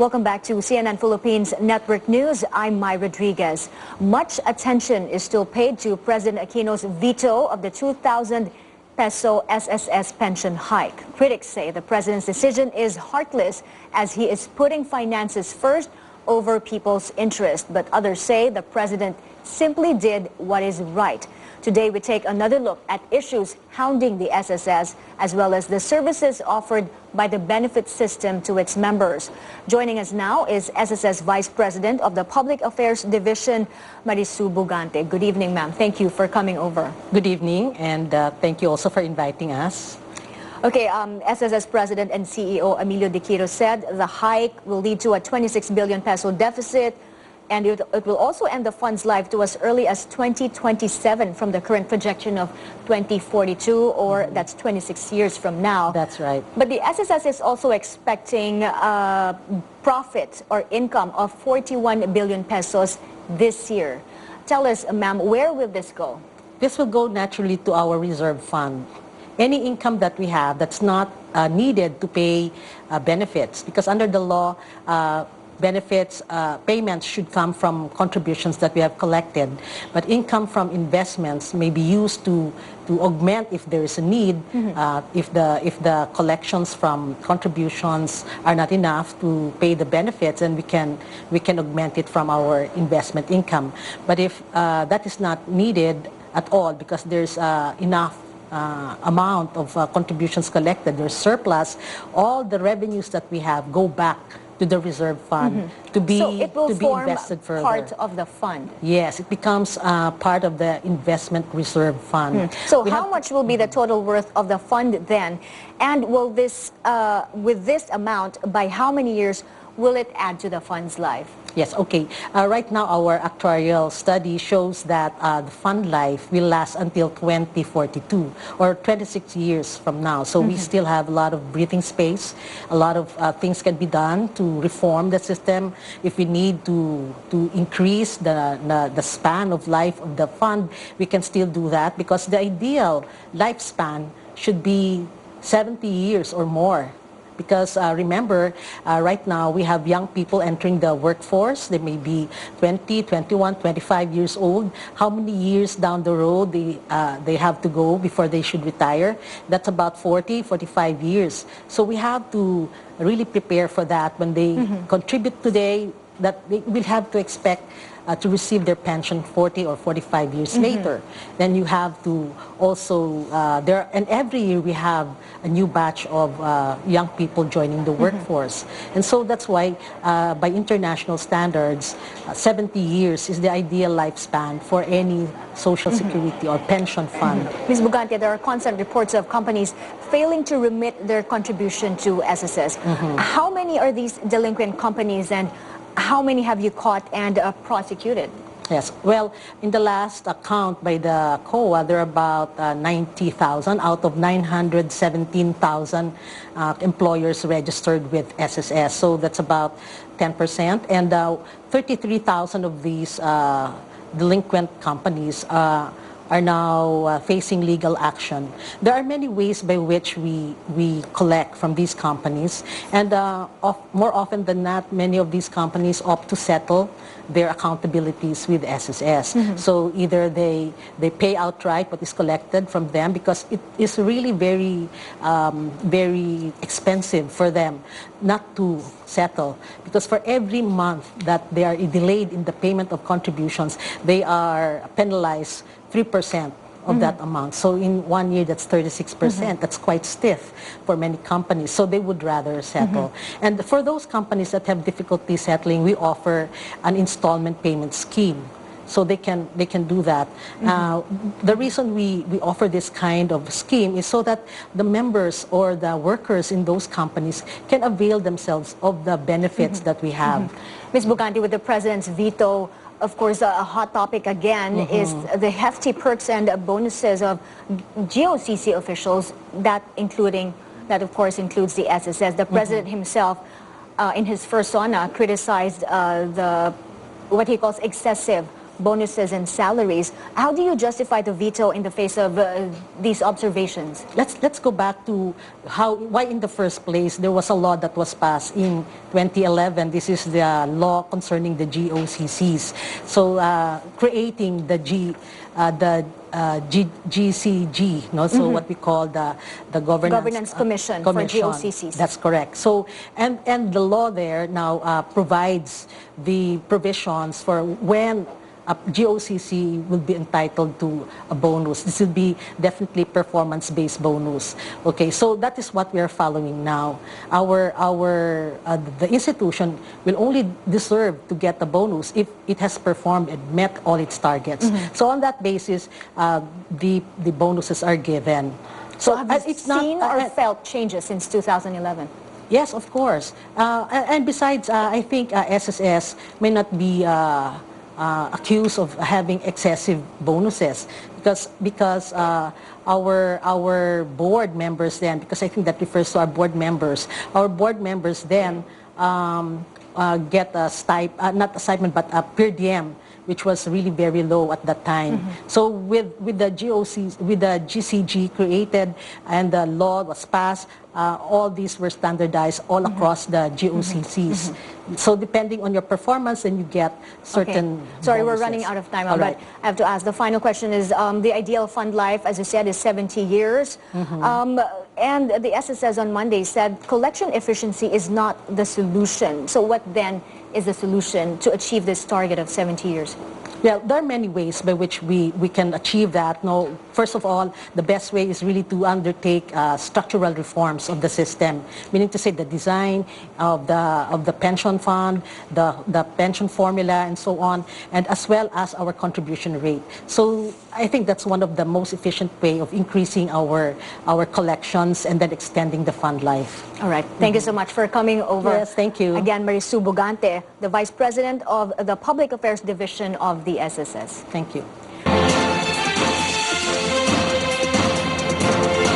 Welcome back to CNN Philippines Network News. I'm Mai Rodriguez. Much attention is still paid to President Aquino's veto of the 2,000 peso SSS pension hike. Critics say the president's decision is heartless as he is putting finances first over people's interest. But others say the president simply did what is right. Today we take another look at issues hounding the SSS as well as the services offered by the benefit system to its members. Joining us now is SSS Vice President of the Public Affairs Division, Marisu Bugante. Good evening, ma'am. Thank you for coming over. Good evening, and thank you also for inviting us. Okay, SSS President and CEO Emilio De Quiro said the hike will lead to a 26 billion peso deficit, and it will also end the fund's life to as early as 2027 from the current projection of 2042, or that's 26 years from now. That's right. But the SSS is also expecting profit or income of 41 billion pesos this year. Tell us, ma'am, where will this go? This will go naturally to our reserve fund. Any income that we have that's not needed to pay benefits, because under the law, benefits payments should come from contributions that we have collected, but income from investments may be used to augment if there is a need, if the collections from contributions are not enough to pay the benefits, and we can augment it from our investment income. But if that is not needed at all because there's enough amount of contributions collected, there's surplus, all the revenues that we have go back to the reserve fund to be invested further. Part of the fund. Yes, it becomes part of the investment reserve fund. So how much will be the total worth of the fund then? And will this, with this amount, by how many years will it add to the fund's life? Yes, okay. Right now, our actuarial study shows that the fund life will last until 2042, or 26 years from now. So we still have a lot of breathing space. A lot of things can be done to reform the system. If we need to increase the span of life of the fund, we can still do that, because the ideal lifespan should be 70 years or more. Because remember, right now we have young people entering the workforce. They may be 20, 21, 25 years old. How many years down the road they have to go before they should retire? That's about 40, 45 years. So we have to really prepare for that. When they contribute today, that they will have to expect to receive their pension 40 or 45 years later. Then you have to also, and every year we have a new batch of young people joining the workforce. And so that's why, by international standards, 70 years is the ideal lifespan for any social security or pension fund. Ms. Bugante, there are constant reports of companies failing to remit their contribution to SSS. How many are these delinquent companies, and how many have you caught and prosecuted? Yes, well, in the last count by the COA, there are about 90,000 out of 917,000 employers registered with SSS. So that's about 10%. And 33,000 of these delinquent companies are now facing legal action. There are many ways by which we collect from these companies, and more often than not, many of these companies opt to settle their accountabilities with SSS. So either they pay outright what is collected from them, because it is really very expensive for them not to settle, because for every month that they are delayed in the payment of contributions, they are penalized 3% of that amount. So in 1 year, that's 36%. That's quite stiff for many companies. So they would rather settle. And for those companies that have difficulty settling, we offer an installment payment scheme. So they can do that. The reason we offer this kind of scheme is so that the members or the workers in those companies can avail themselves of the benefits that we have. Ms. Bugante, with the President's veto, of course, a hot topic again is the hefty perks and bonuses of GOCC officials, that of course includes the SSS. The President himself, in his first SONA, criticized what he calls excessive bonuses and salaries. How do you justify the veto in the face of these observations? Let's go back to why in the first place there was a law that was passed in 2011. This is the law concerning the GOCCs. So creating the GCG, no? So what we call the Governance Commission for GOCCs. That's correct. So and the law there now provides the provisions for when a GOCC will be entitled to a bonus. This will be definitely performance-based bonus. Okay, so that is what we are following now. The institution will only deserve to get a bonus if it has performed and met all its targets. So on that basis, the bonuses are given. So have you seen or felt changes since 2011? Yes, of course. And besides, I think SSS may not be accused of having excessive bonuses because our board members then, because I think that refers to our board members then get a not a stipend but a per diem, which was really very low at that time. So with the GCG created and the law was passed, all these were standardized all across the GOCCs. So depending on your performance, then you get certain Sorry, bonuses. we're running out of time, All but right. I have to ask, the final question is, the ideal fund life, as you said, is 70 years. And the SSS on Monday said collection efficiency is not the solution. So what then is the solution to achieve this target of 70 years? Well, there are many ways by which we can achieve that. No, first of all, the best way is really to undertake structural reforms of the system, meaning to say the design of the pension fund, the pension formula, and so on, and as well as our contribution rate. So I think that's one of the most efficient way of increasing our collections and then extending the fund life. All right. Thank you so much for coming over. Yes, thank you. Again, Marisu Bugante, the Vice President of the Public Affairs Division of the SSS. Thank you.